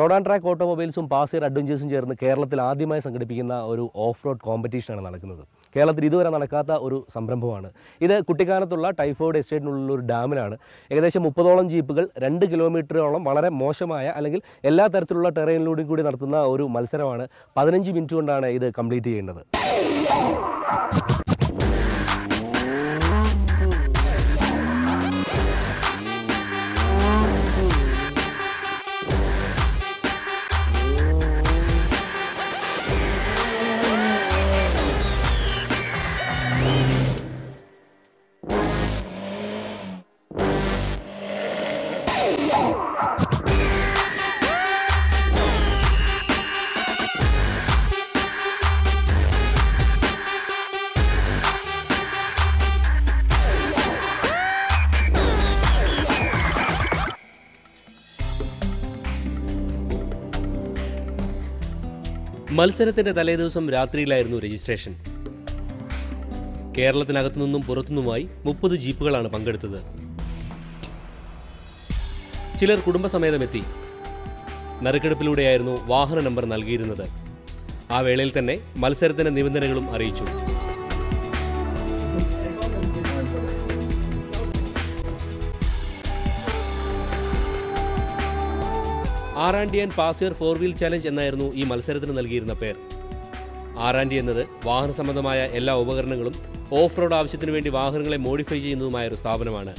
Road and track ഓട്ടോമൊബൈൽസും പാസിയർ അഡ്വഞ്ചേഴ്സും ചേർന്ന് കേരളത്തിൽ ആദ്യമായി സംഘടിപ്പിക്കുന്ന ഒരു ഓഫ് റോഡ് കോമ്പറ്റീഷനാണ് നടക്കുന്നത്. കേരളത്തിൽ ഇതുവരെ നടക്കാത്ത ഒരു സംരംഭമാണ് ഇത്. കുട്ടിക്കാനത്തുള്ള ടൈഫോയിഡ് എസ്റ്റേറ്റിനുള്ള ഒരു ഡാമിലാണ്. ഏകദേശം 30ഓളം ജീപ്പുകൾ 2 കിലോമീറ്ററോളം വളരെ മോശമായ അല്ലെങ്കിൽ എല്ലാ തരത്തിലുള്ള ടെറൈനിലൂടെയും കൂടി നടത്തുന്ന ഒരു മത്സരമാണ്. 15 മിനിറ്റ് കൊണ്ടാണ് ഇത് കംപ്ലീറ്റ് ചെയ്യേണ്ടത്. മത്സരത്തിന്റെ തലേദിവസം രാത്രിയിലായിരുന്നു രജിസ്ട്രേഷൻ. കേരളത്തിനകത്തുനിന്നും പുറത്തുനിന്നുമായി 30 ജീപ്പുകളാണ് പങ്കെടുത്തത്. ചിലർ കുടുംബസമേതമെത്തി. നറുക്കെടുപ്പിലൂടെയായിരുന്നു വാഹന നമ്പർ നൽകിയിരുന്നത്. ആ വേളയിൽ തന്നെ മത്സരത്തിന്റെ നിബന്ധനകളും അറിയിച്ചു. ആറാണ്ടി ആൻഡ് പാസിയർ 4-വീൽ ചാലഞ്ച് എന്നായിരുന്നു ഈ മത്സരത്തിന് നൽകിയിരുന്ന പേർ. ആറാണ്ടി എന്നത് വാഹന സംബന്ധമായ എല്ലാ ഉപകരണങ്ങളും ഓഫ് റോഡ് ആവശ്യത്തിനു വേണ്ടി വാഹനങ്ങളെ മോഡിഫൈ ചെയ്യുന്നതുമായ ഒരു സ്ഥാപനമാണ്.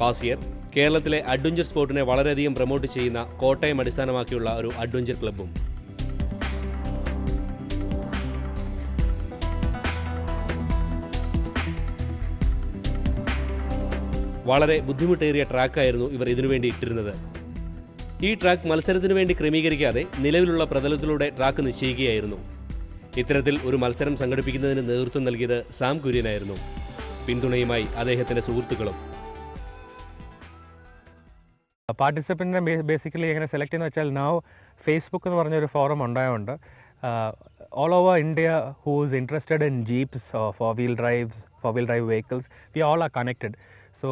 പാസിയർ കേരളത്തിലെ അഡ്വഞ്ചർ സ്പോർട്ടിനെ വളരെയധികം പ്രൊമോട്ട് ചെയ്യുന്ന കോട്ടയം അടിസ്ഥാനമാക്കിയുള്ള ഒരു അഡ്വഞ്ചർ ക്ലബ്ബും. വളരെ ബുദ്ധിമുട്ടേറിയ ട്രാക്കായിരുന്നു ഇവർ ഇതിനുവേണ്ടി ഇട്ടിരുന്നത്. ഈ ട്രാക്ക് മത്സരത്തിനു വേണ്ടി ക്രമീകരിക്കാതെ നിലവിലുള്ള പ്രതലത്തിലൂടെ ട്രാക്ക് നിശ്ചയിക്കുകയായിരുന്നു. ഇത്തരത്തിൽ ഒരു മത്സരം സംഘടിപ്പിക്കുന്നതിന് നേതൃത്വം നൽകിയത് സാം കുര്യനായിരുന്നു. പിന്തുണയുമായി അദ്ദേഹത്തിന്റെ സുഹൃത്തുക്കളും. പാർട്ടിസിപ്പൻറ്റിനെ ബേസിക്കലി എങ്ങനെ സെലക്ട് ചെയ്യുന്ന വെച്ചാൽ നൗ ഫേസ്ബുക്ക് എന്ന് പറഞ്ഞൊരു ഫോറം ഉണ്ടായതുകൊണ്ട് all over India who is interested in jeeps or four-wheel drive vehicles, we all are connected. So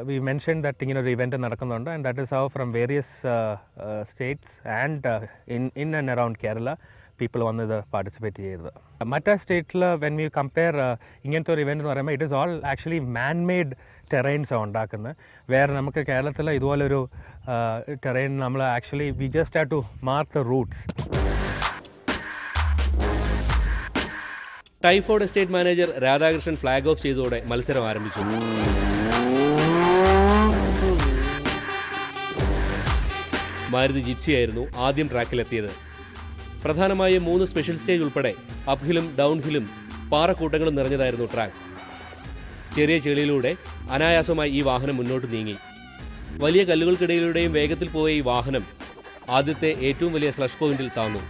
we mentioned that ഒരു event നടക്കുന്നുണ്ട്, and that is how from various states and in and around Kerala people വന്ന് ഇത് participate ചെയ്തത്. മറ്റേ സ്റ്റേറ്റിൽ when we compare ഇങ്ങനത്തെ ഒരു event എന്ന് പറയുമ്പോൾ it is all actually man made terrains ആണ് ഉണ്ടാക്കുന്നത്. വേറെ നമുക്ക് കേരളത്തിൽ ഇതുപോലൊരു ടെറൈൻ നമ്മൾ actually we just have to mark the routes. Typhoid estate manager Radhakrishnan flag off ചെയ്തതോടെ മത്സരം ആരംഭിച്ചു. മാരുതി ജിപ്സിയായിരുന്നു ആദ്യം ട്രാക്കിലെത്തിയത്. പ്രധാനമായും 3 സ്പെഷ്യൽ സ്റ്റേജ് ഉൾപ്പെടെ അപ്ഹിലും ഡൗൺഹിലും പാറക്കൂട്ടങ്ങളും നിറഞ്ഞതായിരുന്നു ട്രാക്ക്. ചെറിയ ചെളിയിലൂടെ അനായാസമായി ഈ വാഹനം മുന്നോട്ട് നീങ്ങി. വലിയ കല്ലുകൾക്കിടയിലൂടെയും വേഗത്തിൽ പോയ ഈ വാഹനം ആദ്യത്തെ ഏറ്റവും വലിയ സ്ലഷ് പോയിന്റിൽ താന്നു.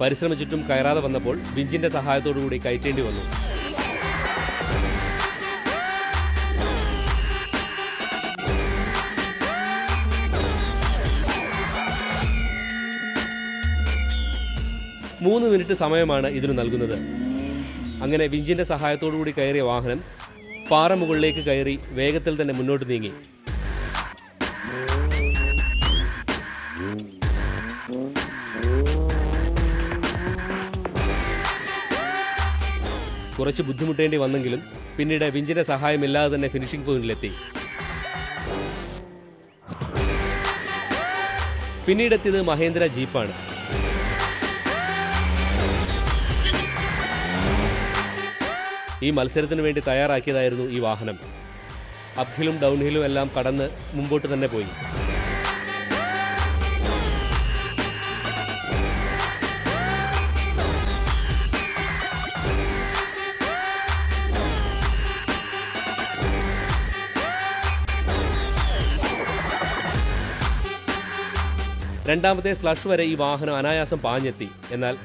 പരിശ്രമിച്ചിട്ടും കയറാതെ വന്നപ്പോൾ വിഞ്ചിന്റെ സഹായത്തോടുകൂടി കയറ്റേണ്ടി വന്നു. മൂന്ന് മിനിറ്റ് സമയമാണ് ഇതിന് നൽകുന്നത്. അങ്ങനെ വിഞ്ചിന്റെ സഹായത്തോടുകൂടി കയറിയ വാഹനം പാറ മുകളിലേക്ക് കയറി വേഗത്തിൽ തന്നെ മുന്നോട്ട് നീങ്ങി. കുറച്ച് ബുദ്ധിമുട്ടേണ്ടി വന്നെങ്കിലും പിന്നീട് വിഞ്ചിന്റെ സഹായമില്ലാതെ തന്നെ ഫിനിഷിംഗ് പോയിന്റിലെത്തി. പിന്നീടെത്തിയത് മഹേന്ദ്ര ജീപ്പാണ്. ഈ മത്സരത്തിന് വേണ്ടി തയ്യാറാക്കിയതായിരുന്നു ഈ വാഹനം. അപ്ഹിലും ഡൗൺഹിലും എല്ലാം കടന്ന് മുമ്പോട്ട് തന്നെ പോയി. രണ്ടാമത്തെ സ്ലഷ് വരെ ഈ വാഹനം അനായാസം പാഞ്ഞെത്തി. എന്നാൽ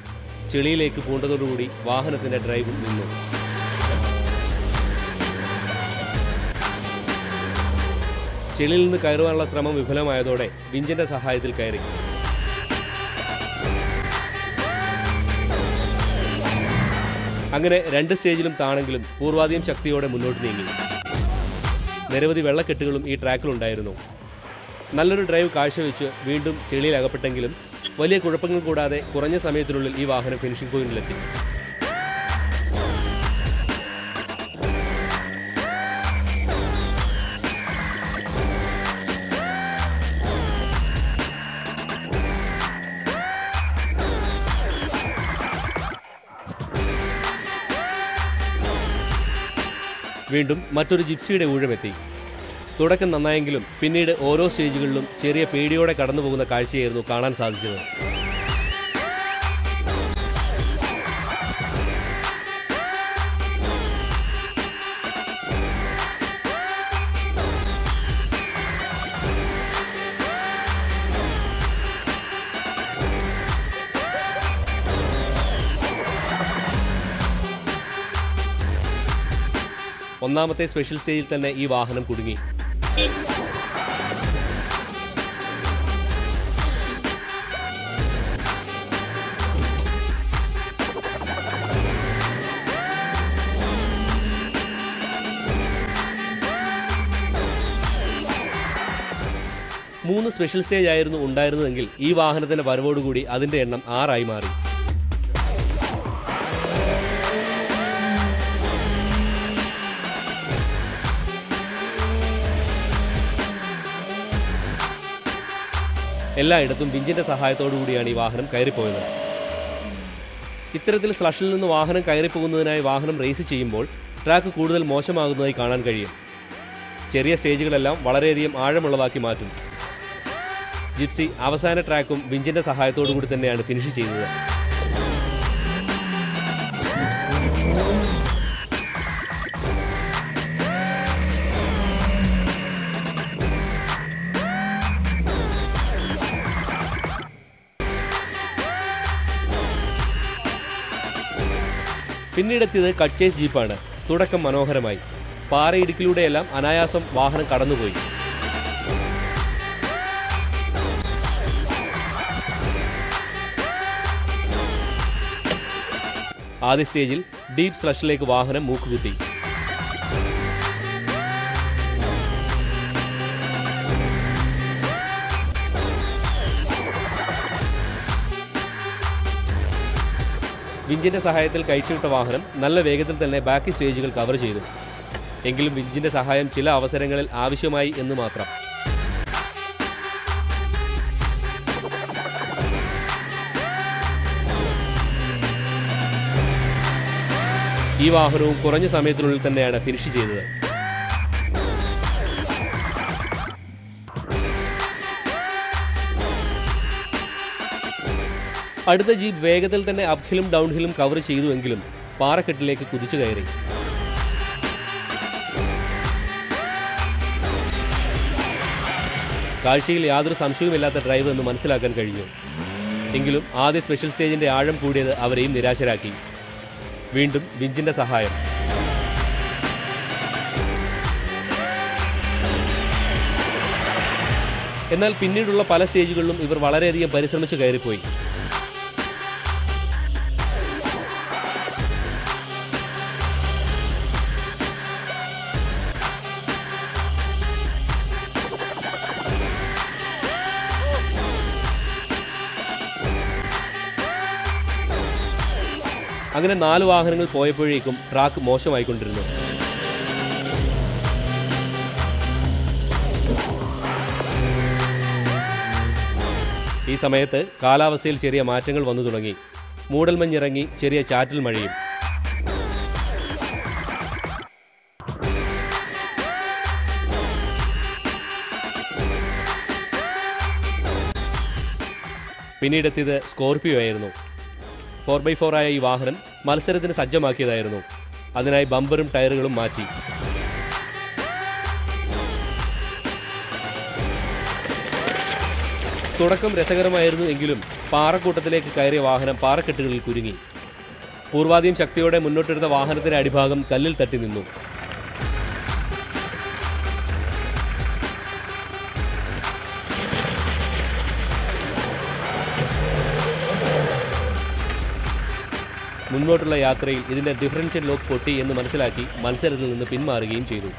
ചെളിയിലേക്ക് പൂണ്ടതോടുകൂടി വാഹനത്തിന്റെ ഡ്രൈവ് നിന്നു. ചെളിയിൽ നിന്ന് കയറുവാനുള്ള ശ്രമം വിഫലമായതോടെ വിഞ്ചിന്റെ സഹായത്തിൽ കയറി. അങ്ങനെ 2 സ്റ്റേജിലും താണെങ്കിലും പൂർവാധികം ശക്തിയോടെ മുന്നോട്ട് നീങ്ങി. നിരവധി വെള്ളക്കെട്ടുകളും ഈ ട്രാക്കിലുണ്ടായിരുന്നു. നല്ലൊരു ഡ്രൈവ് കാഴ്ചവെച്ച് വീണ്ടും ചെളിയിൽ അകപ്പെട്ടെങ്കിലും വലിയ കുഴപ്പങ്ങൾ കൂടാതെ കുറഞ്ഞ സമയത്തിനുള്ളിൽ ഈ വാഹനം ഫിനിഷിംഗ് പോയിന്റിലെത്തി. വീണ്ടും മറ്റൊരു ജിപ്സിയുടെ ഊഴമെത്തി. തുടക്കം നന്നായെങ്കിലും പിന്നീട് ഓരോ സ്റ്റേജുകളിലും ചെറിയ പേടിയോടെ കടന്നുപോകുന്ന കാഴ്ചയായിരുന്നു കാണാൻ സാധിച്ചത്. ഒന്നാമത്തെ സ്പെഷ്യൽ സ്റ്റേജിൽ തന്നെ ഈ വാഹനം കുടുങ്ങി. മൂന്ന് സ്പെഷ്യൽ സ്റ്റേജ് ആയിരുന്നു ഉണ്ടായിരുന്നതെങ്കിൽ ഈ വാഹനത്തിന്റെ വരവോടുകൂടി അതിന്റെ എണ്ണം 6 മാറി. എല്ലായിടത്തും വിഞ്ചിന്റെ സഹായത്തോടു കൂടിയാണ് ഈ വാഹനം കയറിപ്പോയത്. ഇത്തരത്തിൽ സ്ലഷിൽ നിന്ന് വാഹനം കയറിപ്പോകുന്നതിനായി വാഹനം റേസ് ചെയ്യുമ്പോൾ ട്രാക്ക് കൂടുതൽ മോശമാകുന്നതായി കാണാൻ കഴിയും. ചെറിയ സ്റ്റേജുകളെല്ലാം വളരെയധികം ആഴമുള്ളതാക്കി മാറ്റും. ജിപ്സി അവസാന ട്രാക്കും വിഞ്ചിന്റെ സഹായത്തോടു കൂടി തന്നെയാണ് ഫിനിഷ് ചെയ്തത്. പിന്നീടെത്തിയത് കട്ട്ചേസ് ജീപ്പാണ്. തുടക്കം മനോഹരമായി. പാറയിടുക്കിലൂടെയെല്ലാം അനായാസം വാഹനം കടന്നുപോയി. ആദ്യ സ്റ്റേജിൽ ഡീപ് സ്ലഷിലേക്ക് വാഹനം മൂക്കുകുത്തി. വിഞ്ചിന്റെ സഹായത്തിൽ കയറ്റിവിട്ട വാഹനം നല്ല വേഗത്തിൽ തന്നെ ബാക്കി സ്റ്റേജുകൾ കവർ ചെയ്തു. എങ്കിലും വിഞ്ചിന്റെ സഹായം ചില അവസരങ്ങളിൽ ആവശ്യമായി എന്ന് മാത്രം. ഈ വാഹനവും കുറഞ്ഞ സമയത്തിനുള്ളിൽ തന്നെയാണ് ഫിനിഷ് ചെയ്തത്. അടുത്ത ജീപ്പ് വേഗത്തിൽ തന്നെ അപ്ഹിലും ഡൗൺഹിലും കവർ ചെയ്തുവെങ്കിലും പാറക്കെട്ടിലേക്ക് കുതിച്ചു കയറി. കാഴ്ചയിൽ യാതൊരു സംശയവുമില്ലാത്ത ഡ്രൈവ് എന്ന് മനസ്സിലാക്കാൻ കഴിഞ്ഞു. എങ്കിലും ആദ്യ സ്പെഷ്യൽ സ്റ്റേജിന്റെ ആഴം കൂടിയത് അവരെയും നിരാശരാക്കി. വീണ്ടും വിഞ്ചിന്റെ സഹായം. എന്നാൽ പിന്നീടുള്ള പല സ്റ്റേജുകളിലും ഇവർ വളരെയധികം പരിശ്രമിച്ച് കയറിപ്പോയി. അങ്ങനെ 4 വാഹനങ്ങൾ പോയപ്പോഴേക്കും ട്രാക്ക് മോശമായിക്കൊണ്ടിരുന്നു. ഈ സമയത്ത് കാലാവസ്ഥയിൽ ചെറിയ മാറ്റങ്ങൾ വന്നു തുടങ്ങി. മൂടൽമഞ്ഞിറങ്ങി, ചെറിയ ചാറ്റൽ മഴയും. പിന്നീടെത്തിയത് സ്കോർപിയോ ആയിരുന്നു. 4x4 ആയ ഈ വാഹനം മത്സരത്തിന് സജ്ജമാക്കിയതായിരുന്നു. അതിനായി ബമ്പറും ടയറുകളും മാറ്റി. തുടക്കം രസകരമായിരുന്നു. എങ്കിലും പാറക്കൂട്ടത്തിലേക്ക് കയറിയ വാഹനം പാറക്കെട്ടുകളിൽ കുരുങ്ങി. പൂർവാധികം ശക്തിയോടെ മുന്നോട്ടെടുത്ത വാഹനത്തിന്റെ അടിഭാഗം കല്ലിൽ തട്ടി നിന്നു. മുന്നോട്ടുള്ള യാത്രയിൽ ഇതിന്റെ ഡിഫറൻഷ്യൽ ലോക്ക് പൊട്ടി എന്ന് മനസ്സിലാക്കി മത്സരത്തിൽ നിന്ന് പിന്മാറുകയും ചെയ്തു.